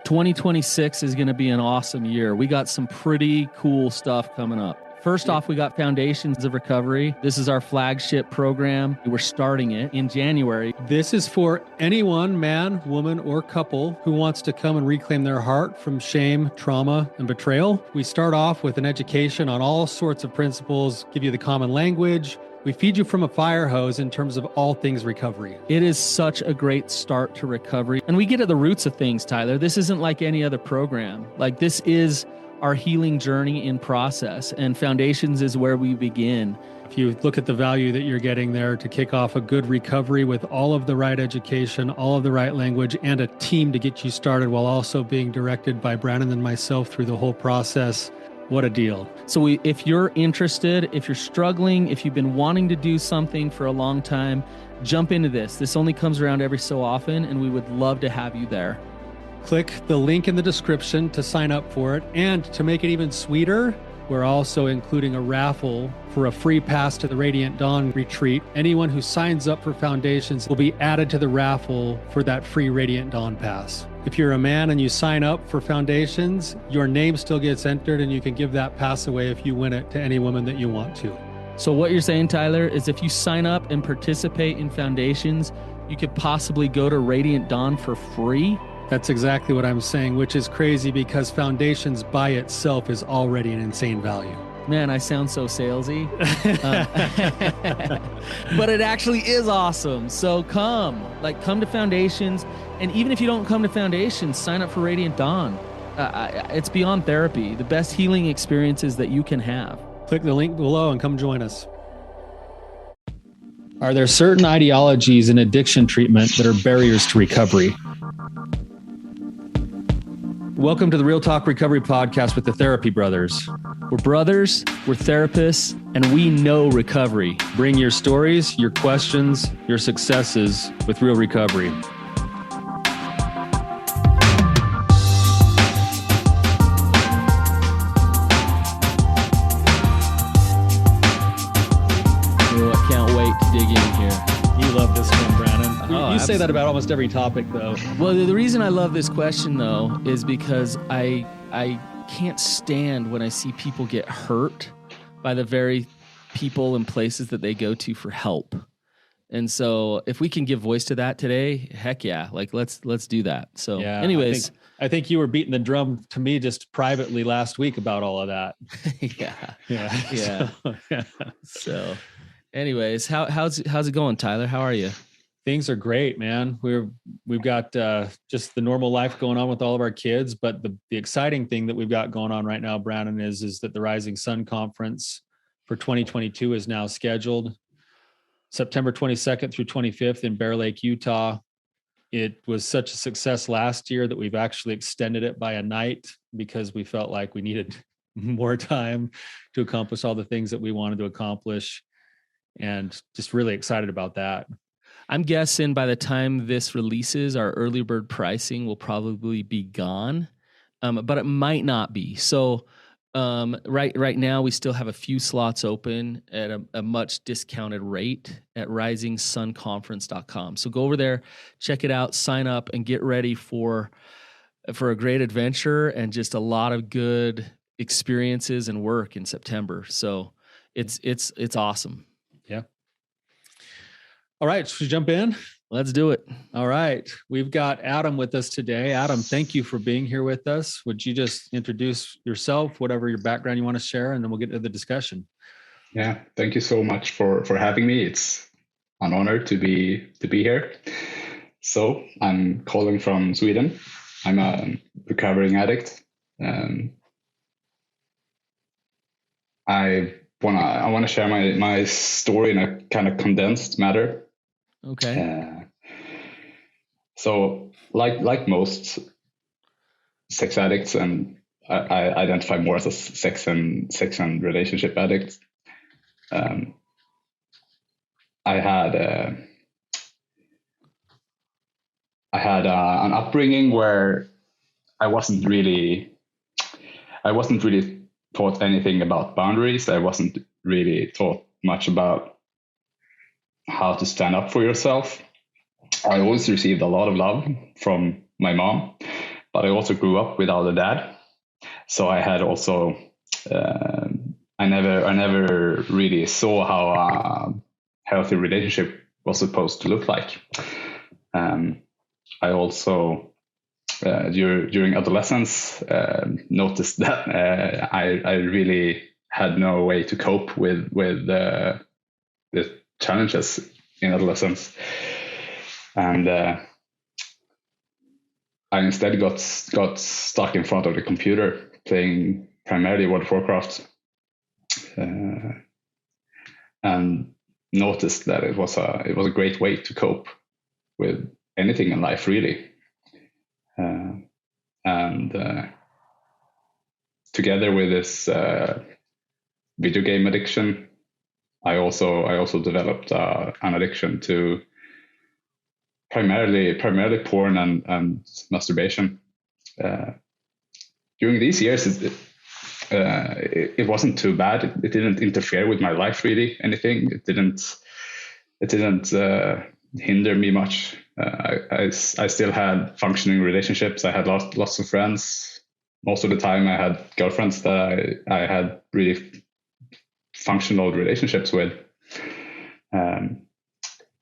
2026 is going to be an awesome year. We got some pretty cool stuff coming up. First off, we got Foundations of Recovery. This is our flagship program. We're starting it in January. This is for anyone, man, woman, or couple who wants to come and reclaim their heart from shame, trauma, and betrayal. We start off with an education on all sorts of principles, give you the common language. We feed you from a fire hose in terms of all things recovery. It is such a great start to recovery. And we get at the roots of things, Tyler. This isn't like any other program. Like, this is our healing journey in process, and Foundations is where we begin. If you look at the value that you're getting there to kick off a good recovery with all of the right education, all of the right language, and a team to get you started while also being directed by Brandon and myself through the whole process, what a deal. So if you're interested, if you're struggling, if you've been wanting to do something for a long time, jump into this. This only comes around every so often, and we would love to have you there. Click the link in the description to sign up for it. And to make it even sweeter, we're also including a raffle for a free pass to the Radiant Dawn retreat. Anyone who signs up for Foundations will be added to the raffle for that free Radiant Dawn pass. If you're a man and you sign up for Foundations, your name still gets entered, and you can give that pass away if you win it to any woman that you want to. So what you're saying, Tyler, is if you sign up and participate in Foundations, you could possibly go to Radiant Dawn for free? That's exactly what I'm saying, which is crazy because Foundations by itself is already an insane value. Man, I sound so salesy. But it actually is awesome. So come to Foundations. And even if you don't come to Foundations, sign up for Radiant Dawn. It's beyond therapy, the best healing experiences that you can have. Click the link below and come join us. Are there certain ideologies in addiction treatment that are barriers to recovery? Welcome to the Real Talk Recovery Podcast with the Therapy Brothers. We're brothers, we're therapists, and we know recovery. Bring your stories, your questions, your successes with real recovery. I can't wait to dig in here. You love this one, Brandon. Oh, you say that about almost every topic, though. Well, the reason I love this question, though, is because I can't stand when I see people get hurt by the very people and places that they go to for help. And so if we can give voice to that today, heck yeah, like let's do that. So yeah, anyways. I think you were beating the drum to me just privately last week about all of that. Yeah. So anyways, how's it going, Tyler? How are you? Things are great, man. We've got just the normal life going on with all of our kids, but the exciting thing that we've got going on right now, Brandon, is that the Rising Sun Conference for 2022 is now scheduled September 22nd through 25th in Bear Lake, Utah. It was such a success last year that we've actually extended it by a night because we felt like we needed more time to accomplish all the things that we wanted to accomplish, and just really excited about that. I'm guessing by the time this releases, our early bird pricing will probably be gone, but it might not be. So right now, we still have a few slots open at a much discounted rate at risingsunconference.com. So go over there, check it out, sign up, and get ready for a great adventure and just a lot of good experiences and work in September. So it's awesome. Yeah. All right, should we jump in? Let's do it. All right. We've got Adam with us today. Adam, thank you for being here with us. Would you just introduce yourself, whatever your background you want to share, and then we'll get to the discussion. Yeah, thank you so much for having me. It's an honor to be here. So I'm calling from Sweden. I'm a recovering addict. I want to share my story in a kind of condensed matter. Okay. So like most sex addicts, and I identify more as a sex and relationship addict. I had an upbringing where I wasn't really taught anything about boundaries. I wasn't really taught much about how to stand up for yourself. I always received a lot of love from my mom, but I also grew up without a dad. So I had also, I never really saw how a healthy relationship was supposed to look like. I also, during adolescence, noticed that I really had no way to cope with the challenges in adolescence, and I instead got stuck in front of the computer playing primarily World of Warcraft, and noticed that it was a great way to cope with anything in life, really. And together with this video game addiction, I also developed an addiction to primarily porn and masturbation. During these years, it wasn't too bad. It didn't interfere with my life really. Anything. It didn't hinder me much. I still had functioning relationships. I had lots of friends. Most of the time, I had girlfriends that I had really functional relationships with.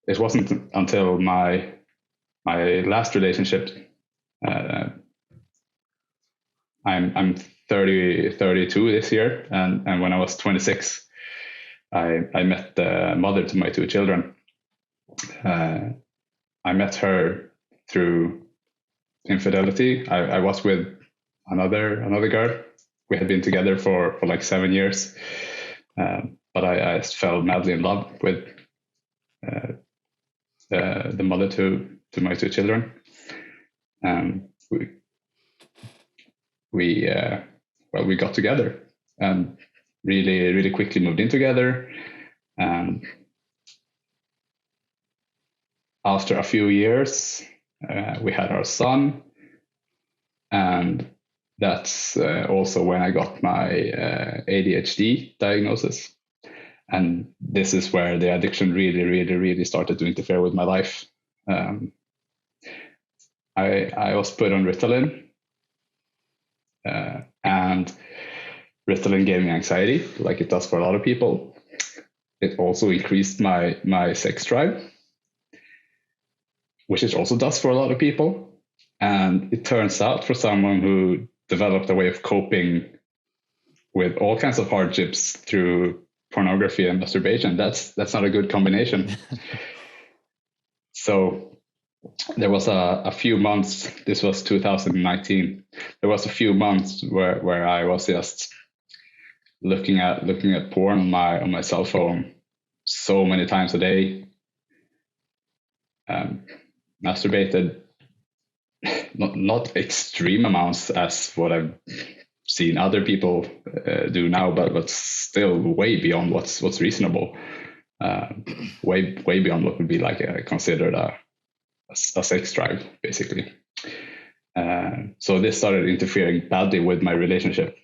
It wasn't until my last relationship. I'm 32 this year, and when I was 26, I met the mother to my two children. I met her through infidelity. I was with another girl. We had been together for like 7 years, but I fell madly in love with the mother to my two children. We got together and really quickly moved in together. And after a few years, we had our son, and that's also when I got my ADHD diagnosis. And this is where the addiction really started to interfere with my life. I was put on Ritalin, and Ritalin gave me anxiety, like it does for a lot of people. It also increased my sex drive, which it also does for a lot of people. And it turns out, for someone who developed a way of coping with all kinds of hardships through pornography and masturbation, that's not a good combination. So there was a few months, this was 2019, there was a few months where I was just looking at porn on my cell phone so many times a day. Masturbated not extreme amounts as what I've seen other people do now, but still way beyond what's reasonable, way beyond what would be like considered a sex drive, basically. So this started interfering badly with my relationship,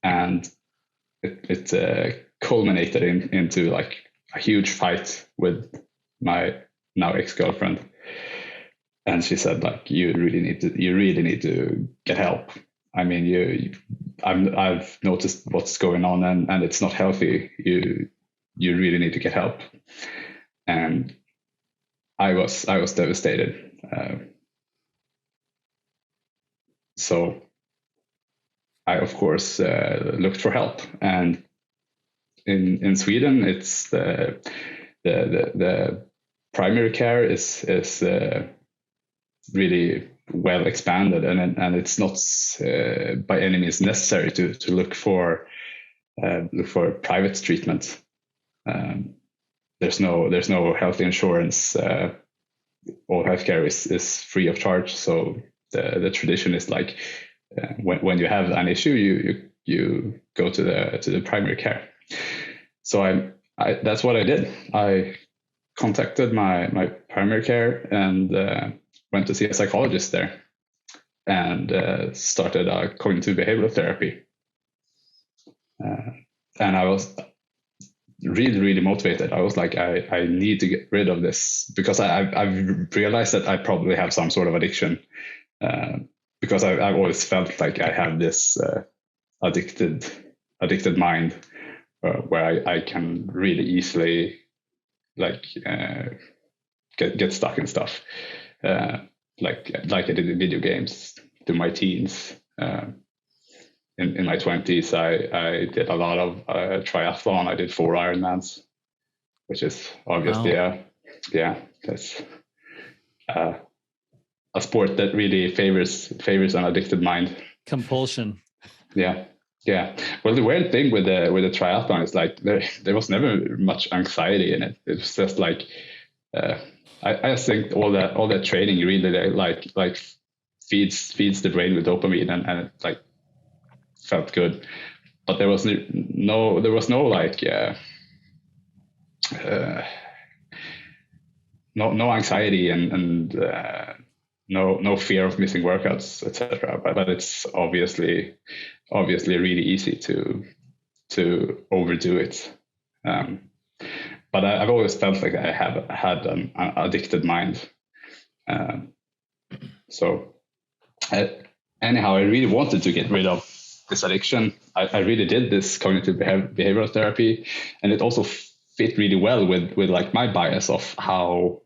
and it culminated into like a huge fight with my now ex-girlfriend. And she said, like, you really need to get help. I mean, I've noticed what's going on, and it's not healthy. You really need to get help. And I was devastated. So I, of course, looked for help. And in Sweden, it's the primary care is really well expanded, and it's not by any means necessary to look for private treatment. There's no health insurance. All healthcare is free of charge. So the tradition is like when you have an issue, you go to the primary care. So that's what I did. I contacted my primary care and went to see a psychologist there, and started a cognitive behavioral therapy. And I was really motivated. I was like, I need to get rid of this, because I've realized that I probably have some sort of addiction. because I've always felt like I have this addicted mind, where I can really easily like get stuck in stuff, like I did in video games to my teens. In my 20s, I did a lot of triathlon. I did 4 Ironmans, which is obviously that's a sport that really favors an addicted mind. Compulsion. Yeah. Well, the weird thing with the triathlon is like there was never much anxiety in it. It was just like I just think all that training really like feeds the brain with dopamine, and it like felt good. But there was no like no anxiety and no fear of missing workouts, etc. But it's obviously really easy to overdo it. But I've always felt like I have had an addicted mind. Anyhow, I really wanted to get rid of this addiction. I really did this cognitive behavioral therapy, and it also fit really well with like my bias of how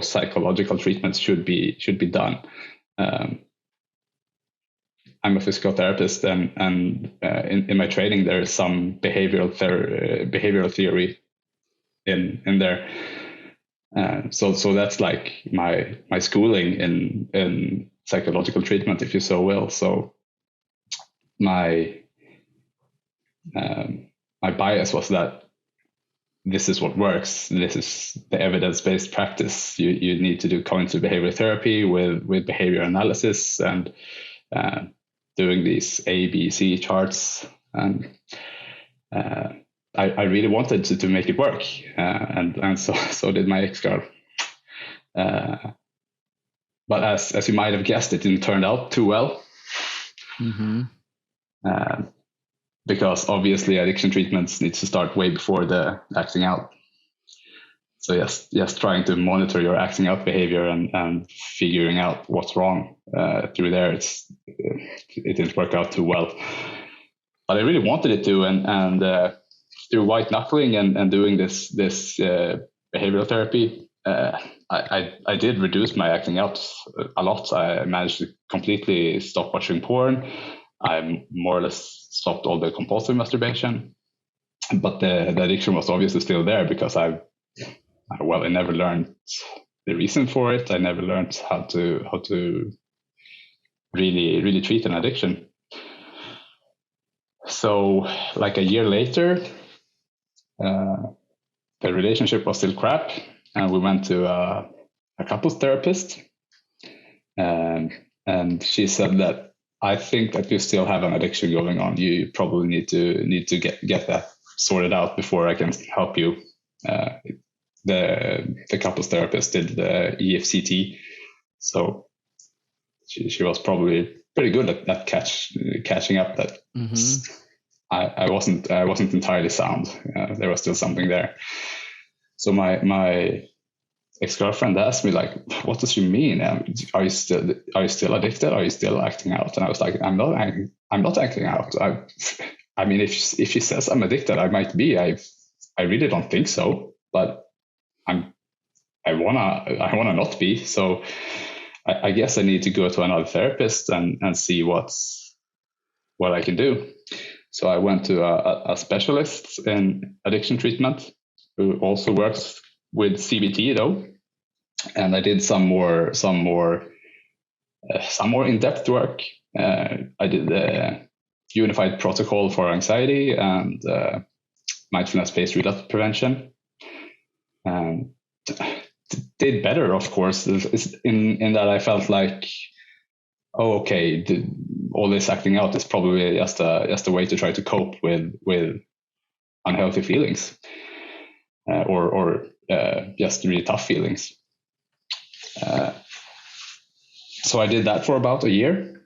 psychological treatments should be done. I'm a physical therapist, and in my training there is some behavioral theory in there. So that's like my schooling in psychological treatment, if you so will. So my bias was that this is what works. This is the evidence-based practice. You need to do cognitive behavioral therapy with behavior analysis and doing these A, B, C charts. And I really wanted to make it work, and so did my ex-girl. But as you might have guessed, it didn't turn out too well. Mm-hmm. Because obviously addiction treatments need to start way before the acting out. So yes, trying to monitor your acting out behavior and figuring out what's wrong through there, it didn't work out too well. But I really wanted it to, and through white knuckling and doing this behavioral therapy, I did reduce my acting out a lot. I managed to completely stop watching porn. I more or less stopped all the compulsive masturbation, but the addiction was obviously still there because I never learned the reason for it. I never learned how to really treat an addiction. So like a year later, the relationship was still crap, and we went to a couples therapist, and she said that I think that you still have an addiction going on. You probably need to get that sorted out before I can help you. The couples therapist did the EFCT, so she was probably pretty good at catching up that I wasn't entirely sound. There was still something there. So my ex-girlfriend asked me, like, what does she mean? Are you still addicted? Are you still acting out? And I was like, I'm not acting out. I mean, if she says I'm addicted, I might be. I really don't think so, but I wanna not be. So I guess I need to go to another therapist and see what I can do. So I went to a specialist in addiction treatment who also works with CBT though, and I did some more in-depth work. I did the unified protocol for anxiety and mindfulness-based relapse prevention. Did better, of course, in that I felt like, oh, okay, all this acting out is probably just a way to try to cope with unhealthy feelings, or just really tough feelings. So I did that for about a year,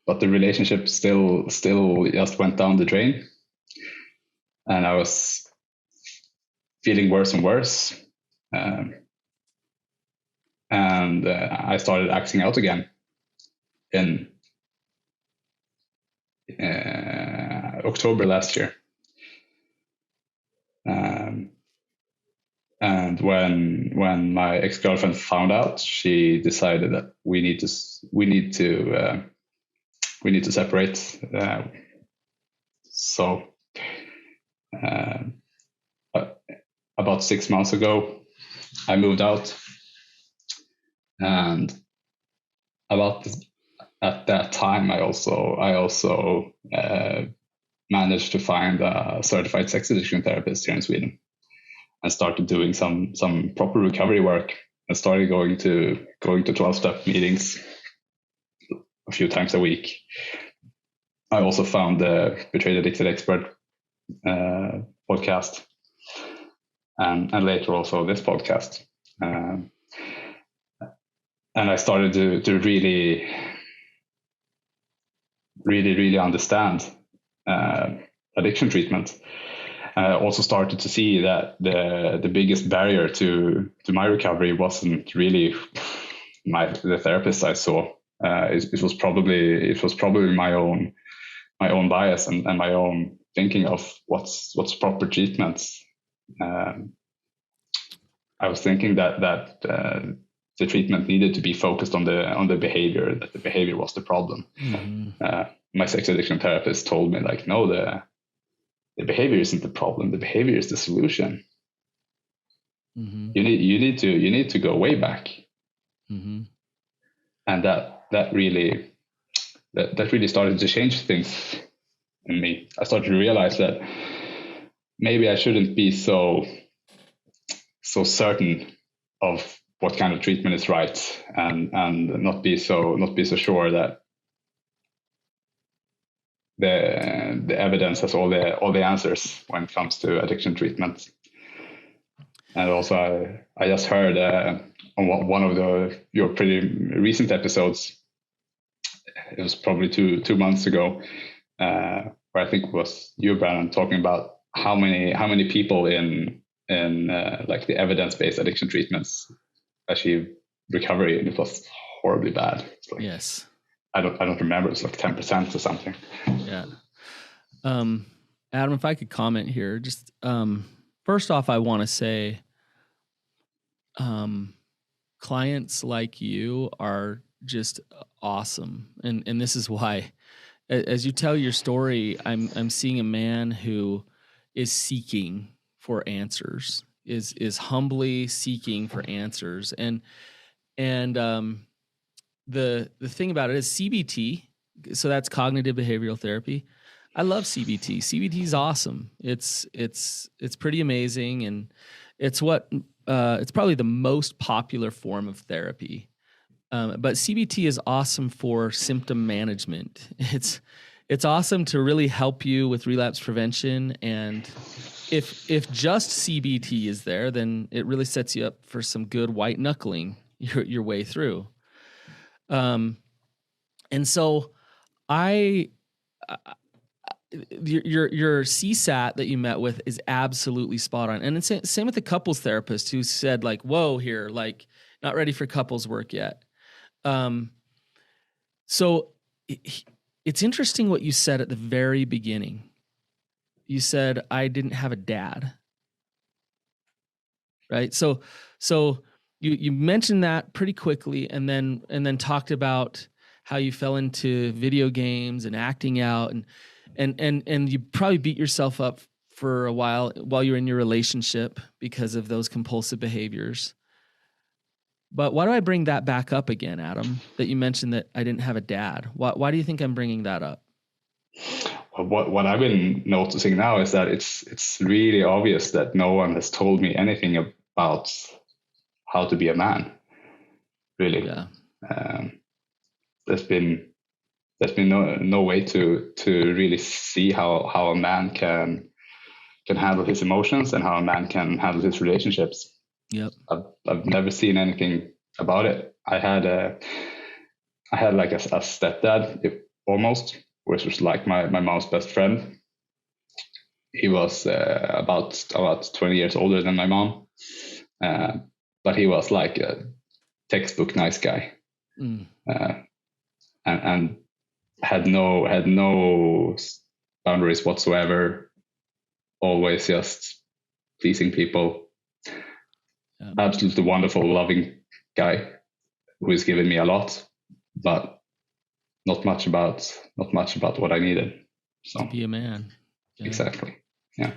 but the relationship still just went down the drain, and I was feeling worse and worse. and I started acting out again in October last year. And when my ex-girlfriend found out, she decided that we need to separate. So about 6 months ago, I moved out, and at that time, I also managed to find a certified sex addiction therapist here in Sweden, and started doing some proper recovery work, and started going to 12-step meetings a few times a week. I also found the Betrayed Addicted Expert podcast, and later also this podcast. And I started to really understand addiction treatment. I also started to see that the biggest barrier to my recovery wasn't really the therapist I saw. It was probably my own bias and my own thinking of what's proper treatment. I was thinking that the treatment needed to be focused on the behavior, that the behavior was the problem. Mm-hmm. My sex addiction therapist told me, like, no, the behavior isn't the problem. The behavior is the solution. Mm-hmm. You need to go way back. Mm-hmm. And that really started to change things in me. I started to realize that maybe I shouldn't be so certain of what kind of treatment is right, and not be so sure that the evidence has all the answers when it comes to addiction treatment. And also, I just heard on one of your pretty recent episodes. It was probably two months ago, where I think it was you, Brandon, talking about how many people in like the evidence-based addiction treatments achieve recovery, and it was horribly bad. Like, yes. I don't remember. It's like 10% or something. Yeah. Adam, if I could comment here, just first off, I want to say, clients like you are just awesome, and this is why. As you tell your story, I'm seeing a man who is seeking for answers, is humbly seeking for answers, and the thing about it is CBT, so that's cognitive behavioral therapy. I love CBT. CBT is awesome. It's pretty amazing, and it's probably the most popular form of therapy. But CBT is awesome for symptom management. It's awesome to really help you with relapse prevention, and if just CBT is there, then it really sets you up for some good white knuckling your way through. And so your CSAT that you met with is absolutely spot on. And it's same with the couples therapist who said, like, whoa, here, like, not ready for couples work yet. So it's interesting what you said at the very beginning. You said, I didn't have a dad. Right? So you mentioned that pretty quickly, and then talked about how you fell into video games and acting out, and you probably beat yourself up for a while you're in your relationship because of those compulsive behaviors. But why do I bring that back up again, Adam, that you mentioned that I didn't have a dad? Why do you think I'm bringing that up? What I've been noticing now is that it's really obvious that no one has told me anything about how to be a man. Really, yeah. There's been no way to really see how a man can handle his emotions and how a man can handle his relationships. Yep. I've never seen anything about it. I had like a stepdad, almost, which was like my mom's best friend. He was about 20 years older than my mom, but he was like textbook nice guy, Mm. and had no boundaries whatsoever. Always just pleasing people. Yeah. Absolutely wonderful, loving guy who has given me a lot, but not much about what I needed. So To be a man. Yeah. exactly, yeah.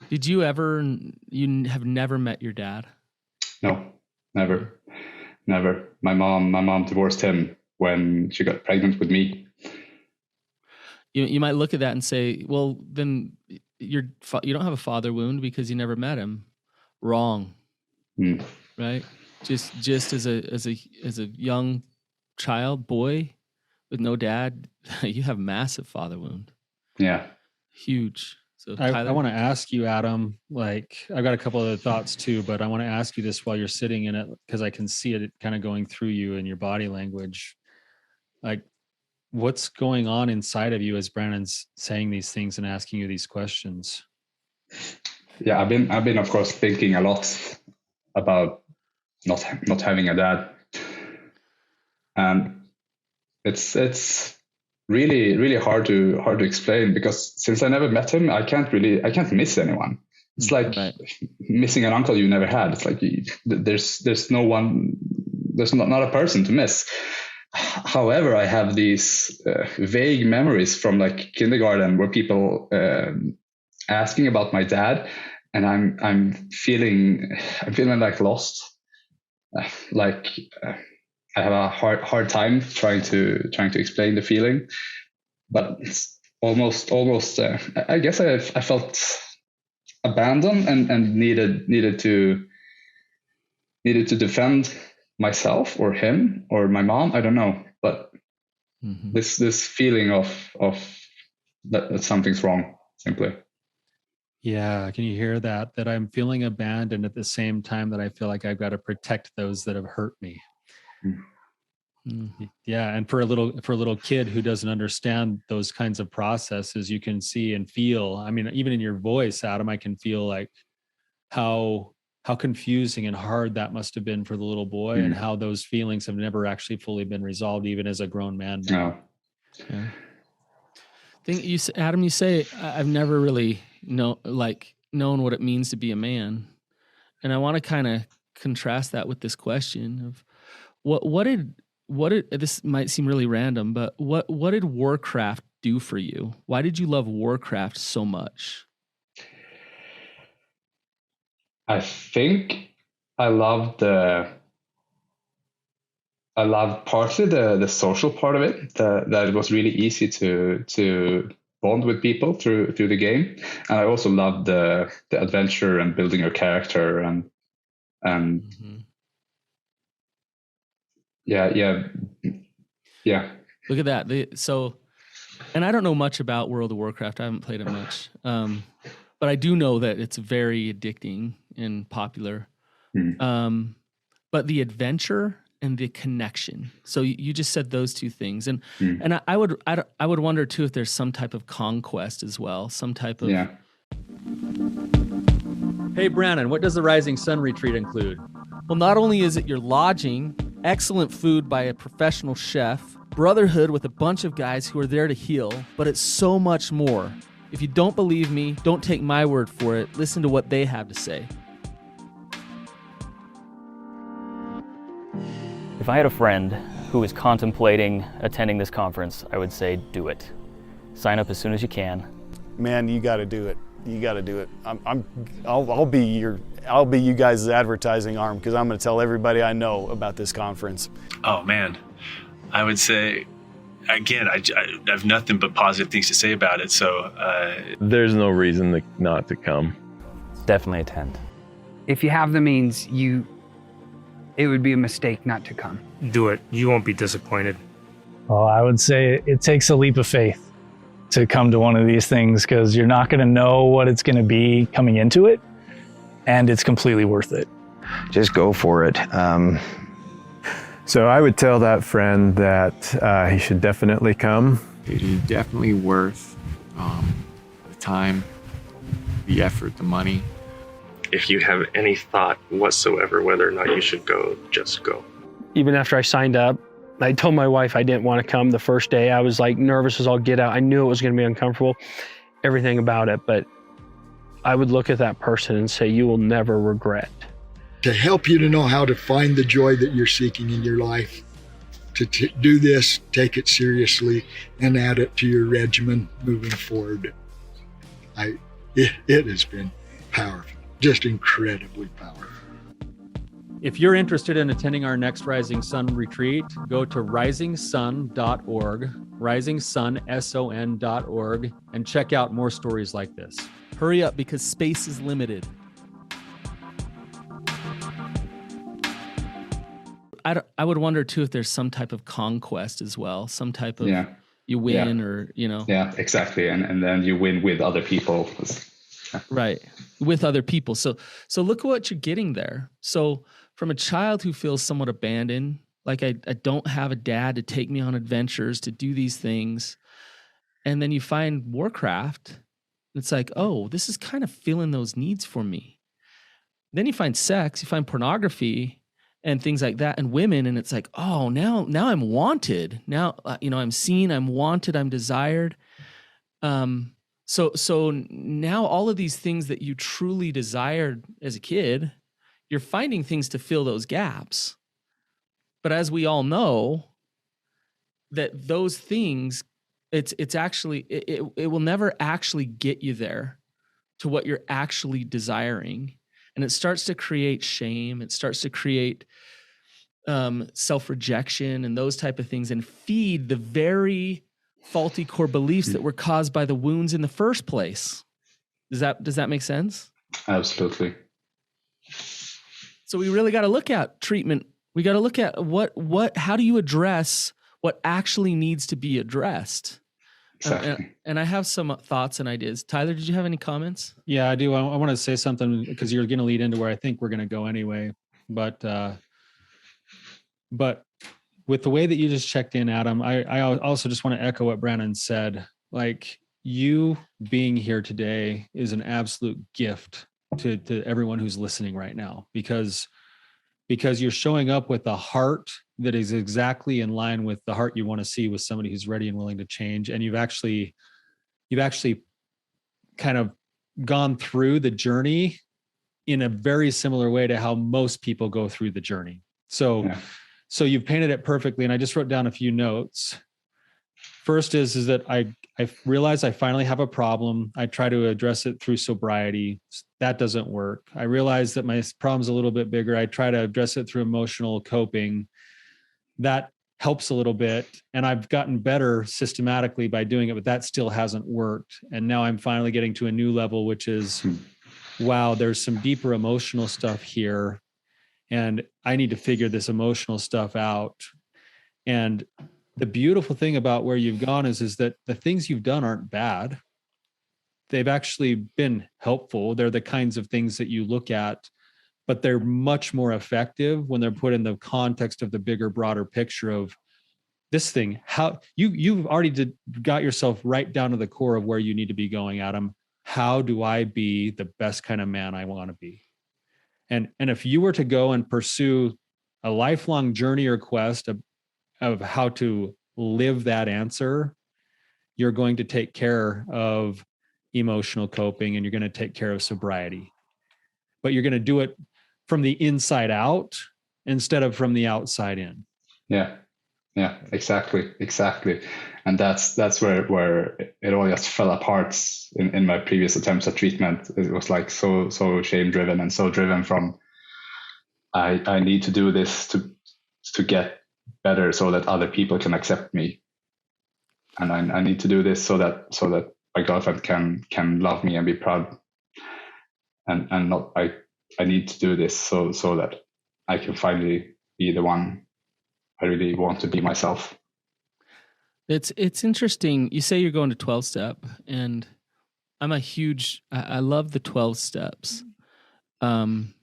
Did you ever? You have never met your dad? No, never. My mom divorced him when she got pregnant with me. You might look at that and say, well, then you don't have a father wound because you never met him. Wrong. Mm. Right? Just as a young child, boy with no dad, you have massive father wound. Yeah. Huge. So I want to ask you, Adam, like I've got a couple other thoughts too, but I want to ask you this while you're sitting in it, because I can see it kind of going through you and your body language. Like, what's going on inside of you as Brandon's saying these things and asking you these questions? Yeah, I've been of course thinking a lot about not having a dad, and it's really hard to explain, because since I never met him, I can't miss anyone. It's like missing an uncle you never had. It's like there's no one, there's not a person to miss. However, I have these vague memories from like kindergarten where people asking about my dad, and I'm feeling like lost, like I have a hard time trying to explain the feeling, but it's almost. I guess I felt abandoned and needed to defend myself or him or my mom. I don't know, but this feeling of that something's wrong, simply. Yeah, can you hear that? That I'm feeling abandoned at the same time that I feel like I've got to protect those that have hurt me. Yeah, and for a little kid who doesn't understand those kinds of processes, you can see and feel. I mean, even in your voice, Adam, I can feel like how confusing and hard that must have been for the little boy, and how those feelings have never actually fully been resolved, even as a grown man. No. Yeah. Adam, you say I've never really known what it means to be a man, and I want to kind of contrast that with this question of what did this might seem really random, but what did Warcraft do for you? Why did you love Warcraft so much? I think I loved partly the social part of it, that it was really easy to bond with people through the game, and I also loved the adventure and building your character and yeah. Look at that. And I don't know much about World of Warcraft. I haven't played it much, but I do know that it's very addicting and popular. But the adventure and the connection. So you just said those two things, and I would wonder too if there's some type of conquest as well, some type of. Yeah. Hey, Brandon, what does the Rising Sun Retreat include? Well, not only is it your lodging, excellent food by a professional chef, brotherhood with a bunch of guys who are there to heal, but it's so much more. If you don't believe me, don't take my word for it. Listen to what they have to say. If I had a friend who was contemplating attending this conference, I would say do it. Sign up as soon as you can. Man, you got to do it. You got to do it. I'll be you guys' advertising arm, because I'm going to tell everybody I know about this conference. Oh man, I would say, again, I have nothing but positive things to say about it. So there's no reason not to come. Definitely attend. If you have the means, it would be a mistake not to come. Do it. You won't be disappointed. Well, I would say it takes a leap of faith to come to one of these things, because you're not going to know what it's going to be coming into it, and it's completely worth it. Just go for it. So I would tell that friend that he should definitely come. It is definitely worth the time, the effort, the money. If you have any thought whatsoever whether or not you should go, just go. even after I signed up, I told my wife I didn't want to come the first day. I was like nervous as all get out. I knew it was going to be uncomfortable, everything about it. But I would look at that person and say, you will never regret. To help you to know how to find the joy that you're seeking in your life, to do this, take it seriously, and add it to your regimen moving forward. It has been powerful, just incredibly powerful. If you're interested in attending our next Rising Sun retreat, go to risingsun.org, risingsun.org, and check out more stories like this. Hurry up because space is limited. I would wonder too if there's some type of conquest as well, some type of you win or, you know. Yeah, exactly. And then you win with other people. Right. With other people. So look at what you're getting there. So from a child who feels somewhat abandoned, like I don't have a dad to take me on adventures, to do these things. And then you find Warcraft, and it's like, oh, this is kind of filling those needs for me. Then you find sex, you find pornography and things like that, and women, and it's like, oh, now I'm wanted. Now, I'm seen, I'm wanted, I'm desired. So now all of these things that you truly desired as a kid, you're finding things to fill those gaps. But as we all know, that those things, it's actually, it will never actually get you there to what you're actually desiring. And it starts to create shame. It starts to create self-rejection and those type of things, and feed the very faulty core beliefs that were caused by the wounds in the first place. Does that make sense? Absolutely. So we really got to look at treatment. We got to look at how do you address what actually needs to be addressed? Exactly. And I have some thoughts and ideas. Tyler, did you have any comments? Yeah, I do. I want to say something because you're going to lead into where I think we're going to go anyway. But with the way that you just checked in, Adam, I also just want to echo what Brandon said. Like, you being here today is an absolute gift to everyone who's listening right now, because you're showing up with a heart that is exactly in line with the heart you want to see with somebody who's ready and willing to change. And you've actually kind of gone through the journey in a very similar way to how most people go through the journey. So you've painted it perfectly. And I just wrote down a few notes. First is that I realize I finally have a problem. I try to address it through sobriety. That doesn't work. I realize that my problem's a little bit bigger. I try to address it through emotional coping. That helps a little bit. And I've gotten better systematically by doing it, but that still hasn't worked. And now I'm finally getting to a new level, which is, wow, there's some deeper emotional stuff here. And I need to figure this emotional stuff out. And the beautiful thing about where you've gone is that the things you've done aren't bad. They've actually been helpful. They're the kinds of things that you look at, but they're much more effective when they're put in the context of the bigger, broader picture of this thing. How you've already got yourself right down to the core of where you need to be going, Adam. How do I be the best kind of man I want to be? And if you were to go and pursue a lifelong journey or quest of how to live that answer, you're going to take care of emotional coping and you're going to take care of sobriety. But you're going to do it from the inside out instead of from the outside in. Yeah, exactly. And that's where it all just fell apart in my previous attempts at treatment. It was like so shame driven and so driven from I need to do this to get better so that other people can accept me, and I need to do this so that my girlfriend can love me and be proud, and not I need to do this so that I can finally be the one I really want to be myself. It's interesting. You say you're going to 12-step, and I love the 12 steps. And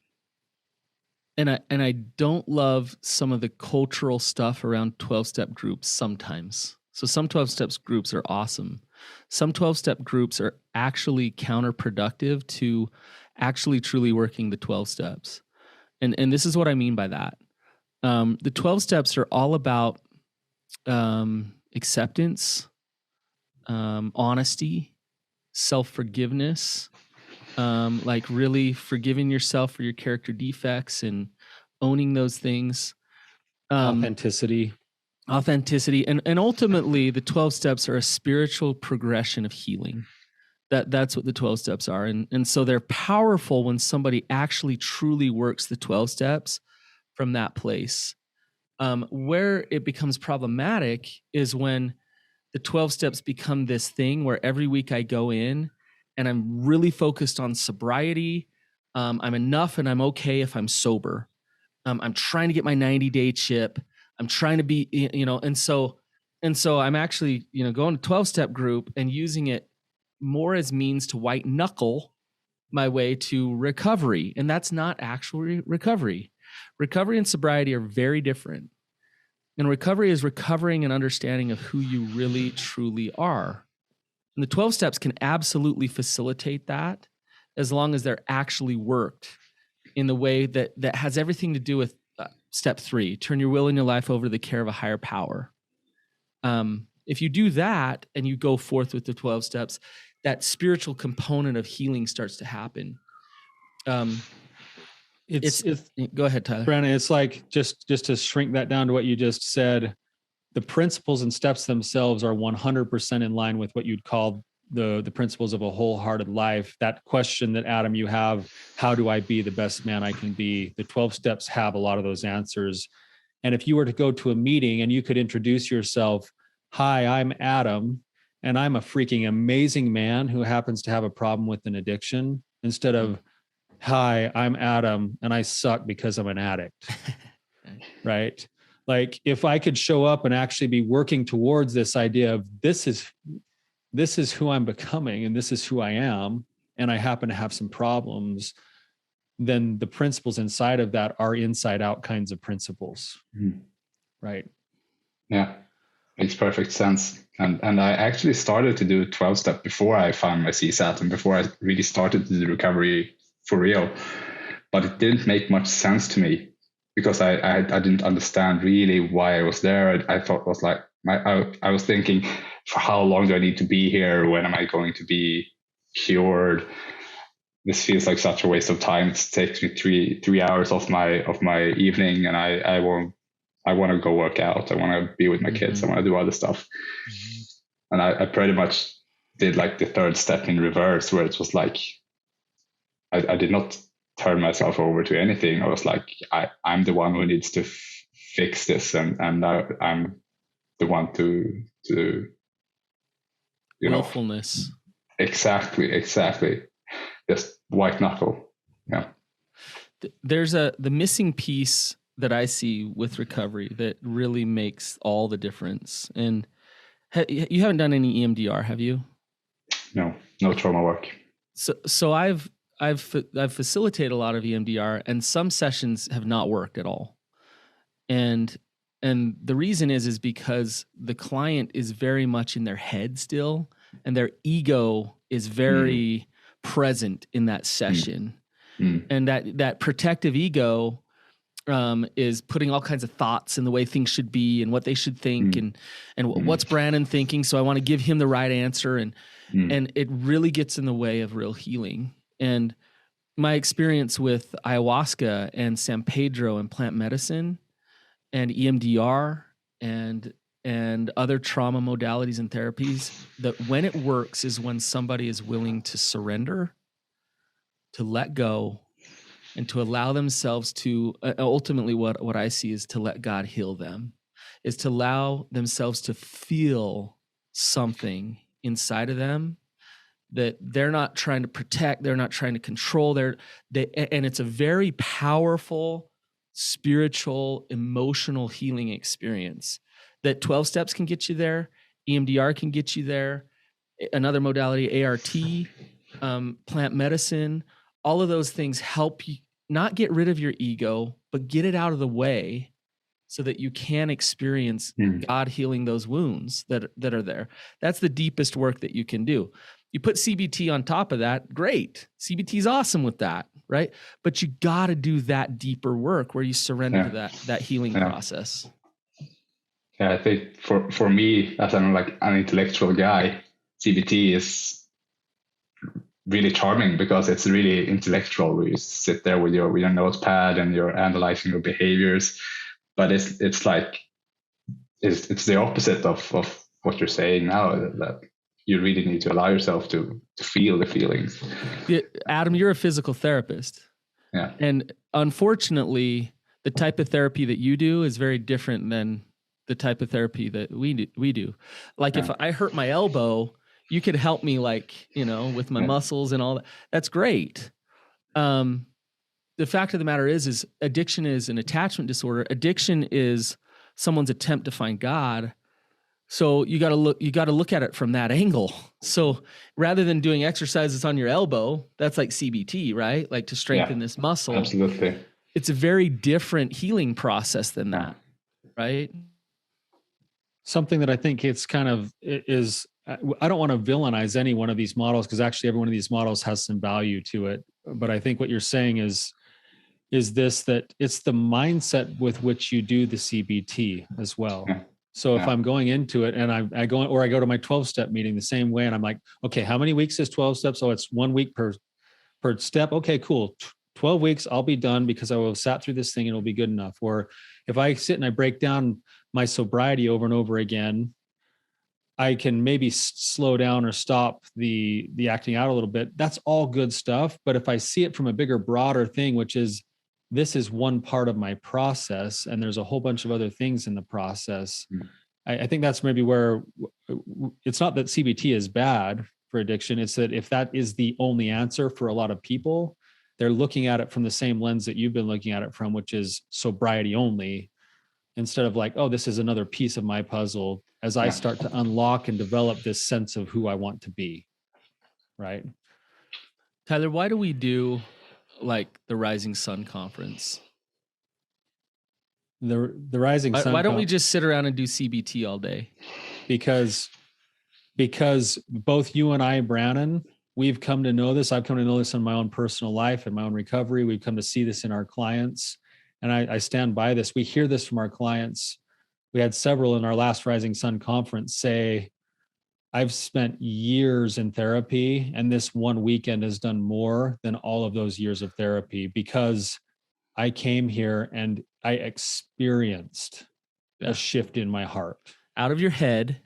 I don't love some of the cultural stuff around 12-step groups sometimes. So some 12-step groups are awesome. Some 12-step groups are actually counterproductive to actually truly working the 12 steps. And this is what I mean by that. The 12 steps are all about acceptance, honesty, self-forgiveness, like really forgiving yourself for your character defects and owning those things. Authenticity. And ultimately the 12 steps are a spiritual progression of healing. That's what the 12 steps are. And so they're powerful when somebody actually truly works the 12 steps from that place. Where it becomes problematic is when the 12 steps become this thing where every week I go in and I'm really focused on sobriety. I'm enough and I'm okay if I'm sober. I'm trying to get my 90-day chip. I'm trying to be, and so I'm actually, going to 12-step group and using it more as means to white knuckle my way to recovery. And that's not actual recovery. Recovery and sobriety are very different. And recovery is recovering an understanding of who you really, truly are. And the 12 steps can absolutely facilitate that as long as they're actually worked in the way that has everything to do with step 3, turn your will and your life over to the care of a higher power. If you do that and you go forth with the 12 steps, that spiritual component of healing starts to happen. Go ahead, Tyler. Brandon, it's like just to shrink that down to what you just said, the principles and steps themselves are 100% in line with what you'd call the principles of a wholehearted life. That question that, Adam, you have, how do I be the best man I can be? The 12 steps have a lot of those answers. And if you were to go to a meeting and you could introduce yourself, hi, I'm Adam, and I'm a freaking amazing man who happens to have a problem with an addiction, instead of, hi, I'm Adam and I suck because I'm an addict, right? Like if I could show up and actually be working towards this idea of this is who I'm becoming and this is who I am, and I happen to have some problems, then the principles inside of that are inside out kinds of principles, right? Yeah, makes perfect sense. And I actually started to do 12-step before I found my CSAT and before I really started to do recovery for real. But it didn't make much sense to me because I didn't understand really why I was there. I thought it was like, I was thinking, for how long do I need to be here? When am I going to be cured? This feels like such a waste of time. It takes me three hours of my evening, and I want to go work out. I want to be with my kids. I want to do other stuff. And I pretty much did like the 3rd step in reverse, where it was like, I did not turn myself over to anything. I was like, I'm the one who needs to fix this, and I'm the one to willfulness. Exactly. Just white knuckle. Yeah. There's the missing piece that I see with recovery that really makes all the difference. And you haven't done any EMDR, have you? No trauma work. So I've facilitated a lot of EMDR, and some sessions have not worked at all. And the reason is because the client is very much in their head still, and their ego is very present in that session. And that protective ego is putting all kinds of thoughts in the way things should be and what they should think and what's Brandon thinking. So I want to give him the right answer. And it really gets in the way of real healing. And my experience with ayahuasca and San Pedro and plant medicine and EMDR and other trauma modalities and therapies, that when it works is when somebody is willing to surrender, to let go, and to allow themselves to, ultimately what I see is to let God heal them, is to allow themselves to feel something inside of them that they're not trying to protect, they're not trying to control, and it's a very powerful, spiritual, emotional healing experience that 12 steps can get you there, EMDR can get you there, another modality, ART, plant medicine, all of those things help you not get rid of your ego, but get it out of the way so that you can experience God healing those wounds that are there. That's the deepest work that you can do. You put CBT on top of that, great. CBT is awesome with that, right? But you got to do that deeper work where you surrender to that healing process. Yeah, I think for me, as I'm like an intellectual guy, CBT is really charming because it's really intellectual. Where you sit there with your notepad and you're analyzing your behaviors, but it's like it's the opposite of what you're saying now. That you really need to allow yourself to feel the feelings. Yeah, Adam, you're a physical therapist. Yeah, and unfortunately, the type of therapy that you do is very different than the type of therapy that we do. Like if I hurt my elbow, you could help me with my muscles and all that. That's great. The fact of the matter is addiction is an attachment disorder. Addiction is someone's attempt to find God. So you got to look at it from that angle. So rather than doing exercises on your elbow, that's like CBT, right? Like to strengthen this muscle. Absolutely. It's a very different healing process than that, right? Something that I think it's kind of is, I don't want to villainize any one of these models because actually every one of these models has some value to it. But I think what you're saying is this, that it's the mindset with which you do the CBT as well. So if I'm going into it and I go to my 12-step meeting the same way, and I'm like, okay, how many weeks is 12 steps? Oh, it's 1 week per step. Okay, cool. 12 weeks, I'll be done because I will have sat through this thing and it'll be good enough. Or if I sit and I break down my sobriety over and over again, I can maybe slow down or stop the acting out a little bit. That's all good stuff. But if I see it from a bigger, broader thing, which is this is one part of my process and there's a whole bunch of other things in the process. I think that's maybe where it's not that CBT is bad for addiction. It's that if that is the only answer for a lot of people, they're looking at it from the same lens that you've been looking at it from, which is sobriety only, instead of like, oh, this is another piece of my puzzle as I start to unlock and develop this sense of who I want to be. Right. Tyler, why do we do like the Rising Sun Conference? The Rising Sun. Why don't we just sit around and do CBT all day? Because both you and I, Brannon, we've come to know this. I've come to know this in my own personal life and my own recovery. We've come to see this in our clients. And I stand by this. We hear this from our clients. We had several in our last Rising Sun conference say, I've spent years in therapy, and this one weekend has done more than all of those years of therapy because I came here and I experienced a shift in my heart. Out of your head.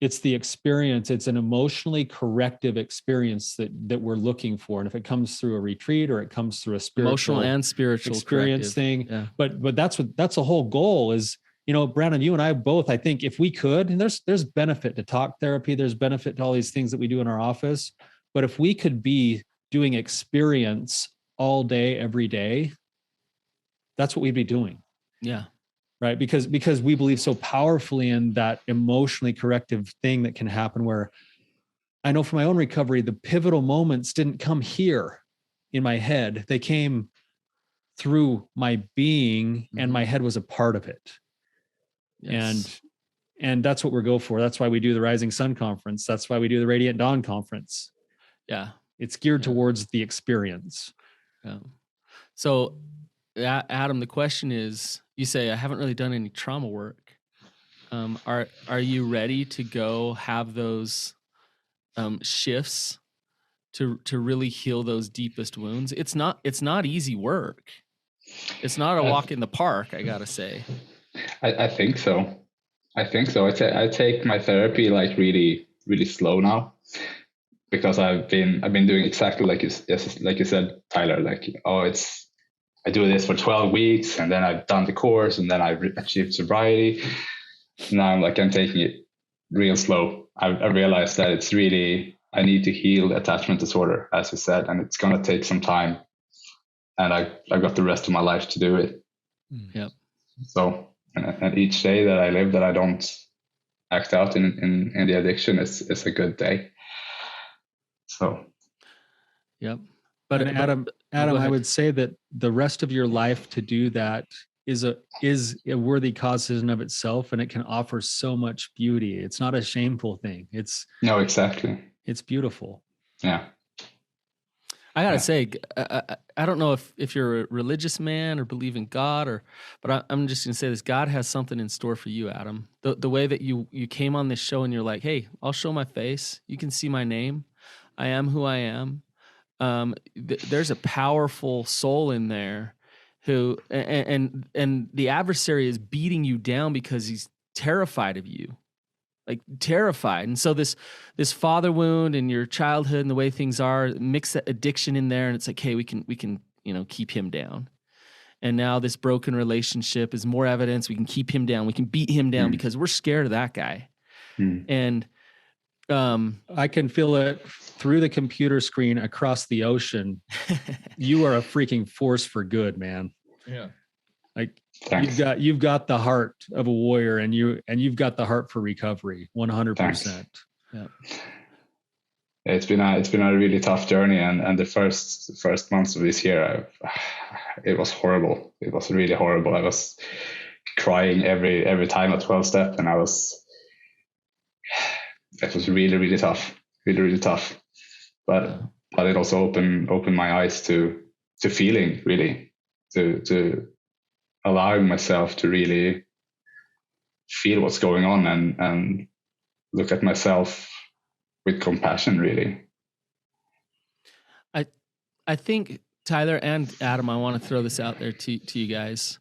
It's the experience. It's an emotionally corrective experience that we're looking for. And if it comes through a retreat or it comes through a emotional and spiritual experience thing, but that's the whole goal is, Brandon, you and I both, I think if we could, and there's benefit to talk therapy, there's benefit to all these things that we do in our office. But if we could be doing experience all day, every day, that's what we'd be doing. Yeah. Right. Because we believe so powerfully in that emotionally corrective thing that can happen, where I know from my own recovery, the pivotal moments didn't come here in my head. They came through my being, and my head was a part of it. Yes. And that's what we're go for. That's why we do the Rising Sun Conference. That's why we do the Radiant Dawn Conference. Yeah. It's geared towards the experience. Yeah. So Adam, the question is, you say, I haven't really done any trauma work. Are you ready to go have those shifts to really heal those deepest wounds? It's not easy work. It's not a walk in the park, I gotta say. I think so. I take my therapy like really, really slow now, because I've been doing exactly like you said, Tyler. Like, I do this for 12 weeks, and then I've done the course, and then I've achieved sobriety. Now I'm taking it real slow. I realized that it's really, I need to heal attachment disorder, as you said, and it's gonna take some time. And I've got the rest of my life to do it. Yep. So, and each day that I live that I don't act out in the addiction is a good day. So. Yep. But Adam, I would say that the rest of your life to do that is a worthy cause in and of itself, and it can offer so much beauty. It's not a shameful thing. No, exactly. It's beautiful. Yeah. I gotta say, I don't know if you're a religious man or believe in God, but I'm just gonna say this: God has something in store for you, Adam. The way that you came on this show and you're like, hey, I'll show my face. You can see my name. I am who I am. There's a powerful soul in there who, and the adversary is beating you down because he's terrified of you. Like terrified. And so this father wound in your childhood and the way things are, mix that addiction in there, and it's like, hey, we can keep him down. And now this broken relationship is more evidence we can keep him down. We can beat him down because we're scared of that guy. And I can feel it through the computer screen across the ocean. You are a freaking force for good, man. Yeah. Like Thanks. you've got the heart of a warrior, and you've got the heart for recovery, 100%. Yeah. It's been a really tough journey, and the first months of this year, it was horrible. It was really horrible. I was crying every time at 12 step, and it was really, really tough, but it also opened my eyes to feeling, really, to allowing myself to really feel what's going on and look at myself with compassion, really. I think, Tyler and Adam, I want to throw this out there to you guys.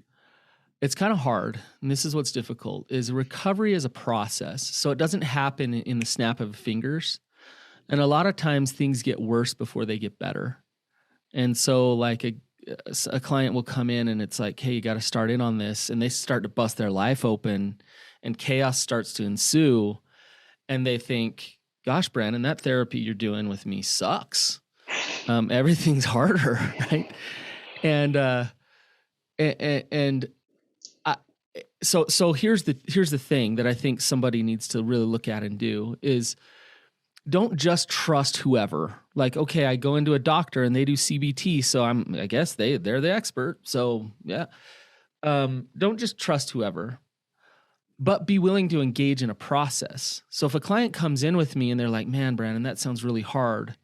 It's kind of hard, and this is what's difficult, is recovery is a process. So it doesn't happen in the snap of fingers. And a lot of times things get worse before they get better. And so like a client will come in and it's like, hey, you got to start in on this. And they start to bust their life open and chaos starts to ensue. And they think, gosh, Brandon, that therapy you're doing with me sucks. Everything's harder, right? So here's the thing that I think somebody needs to really look at and do is don't just trust whoever. Like, okay, I go into a doctor and they do CBT, so I guess they're the expert. So yeah, don't just trust whoever, but be willing to engage in a process. So if a client comes in with me and they're like, man, Brandon, that sounds really hard,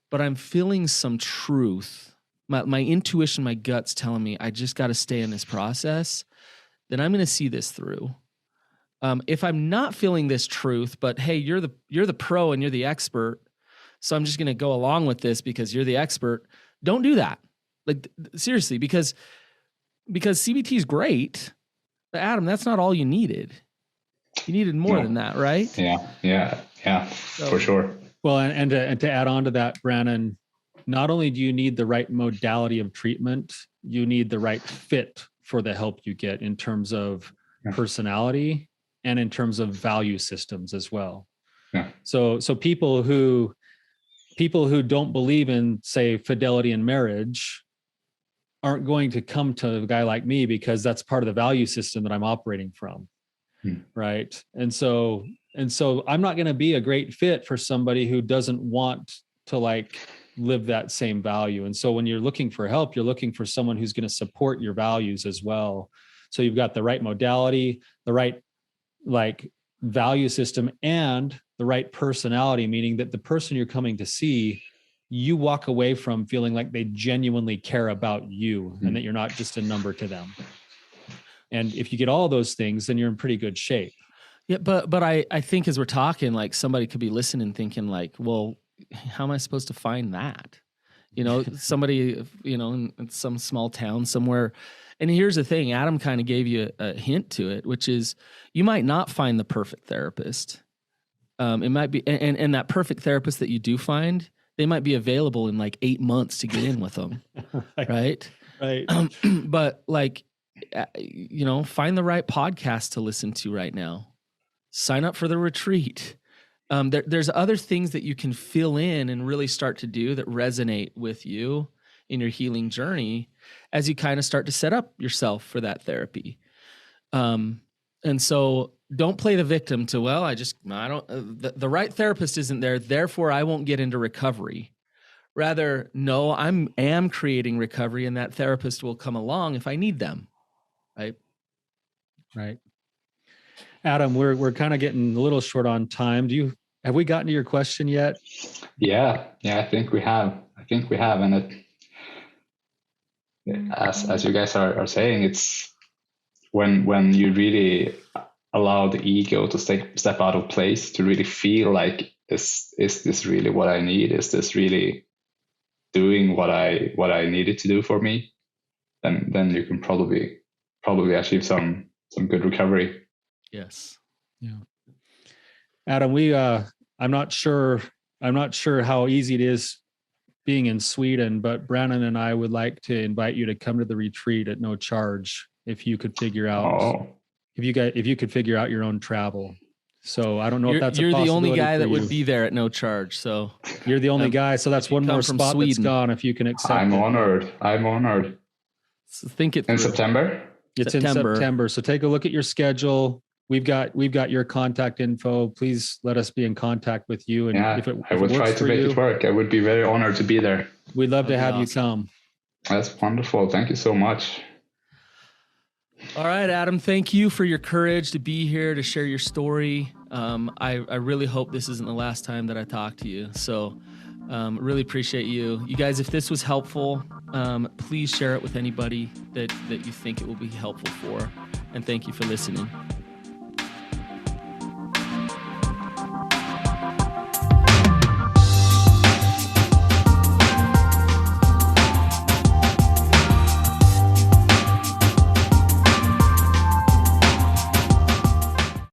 but I'm feeling some truth. My intuition, my gut's telling me I just got to stay in this process, then I'm going to see this through. If I'm not feeling this truth, but hey, you're the pro and you're the expert, so I'm just going to go along with this because you're the expert. Don't do that. Like seriously, because CBT is great, but Adam, that's not all you needed. You needed more than that, right? Yeah, for sure. Well, and to add on to that, Brandon, not only do you need the right modality of treatment, you need the right fit for the help you get in terms of personality and in terms of value systems as well. Yeah. So people who don't believe in, say, fidelity in marriage aren't going to come to a guy like me because that's part of the value system that I'm operating from. Right. And so I'm not going to be a great fit for somebody who doesn't want to like live that same value. And so when you're looking for help, you're looking for someone who's going to support your values as well. So you've got the right modality, the right like value system, and the right personality, meaning that the person you're coming to see, you walk away from feeling like they genuinely care about you and that you're not just a number to them. And if you get all those things, then you're in pretty good shape. Yeah, but I think as we're talking, like somebody could be listening thinking like, well, how am I supposed to find that? You know, somebody, you know, in some small town somewhere. And here's the thing, Adam kind of gave you a hint to it, which is you might not find the perfect therapist. It might be, and that perfect therapist that you do find, they might be available in like 8 months to get in with them. Right. But like, you know, find the right podcast to listen to right now. Sign up for the retreat. There's other things that you can fill in and really start to do that resonate with you in your healing journey as you kind of start to set up yourself for that therapy. And so don't play the victim to, well, the right therapist isn't there, therefore I won't get into recovery. Rather, no, I am creating recovery and that therapist will come along if I need them. Right. Adam, we're kind of getting a little short on time. Do you Have we gotten to your question yet? Yeah, I think we have. And as you guys are saying, it's when you really allow the ego to step out of place, to really feel like, is this really what I need? Is this really doing what I needed to do for me? Then you can probably achieve some good recovery. Yes. Yeah. Adam, I'm not sure how easy it is being in Sweden, but Brandon and I would like to invite you to come to the retreat at no charge if you could figure out if you could figure out your own travel. So I don't know if that's a possibility. You're the only guy that you would be there at no charge. So you're the only guy. So that's one more spot that's gone if you can accept I'm it. honored. So think it in through. September. It's in September. So take a look at your schedule. We've got your contact info. Please let us be in contact with you. And if I will try to make it work. I would be very honored to be there. We'd love to have awesome. you come. That's wonderful. Thank you so much. All right, Adam, thank you for your courage to be here, to share your story. I really hope this isn't the last time that I talk to you. So really appreciate you. You guys, if this was helpful, please share it with anybody that you think it will be helpful for. And thank you for listening.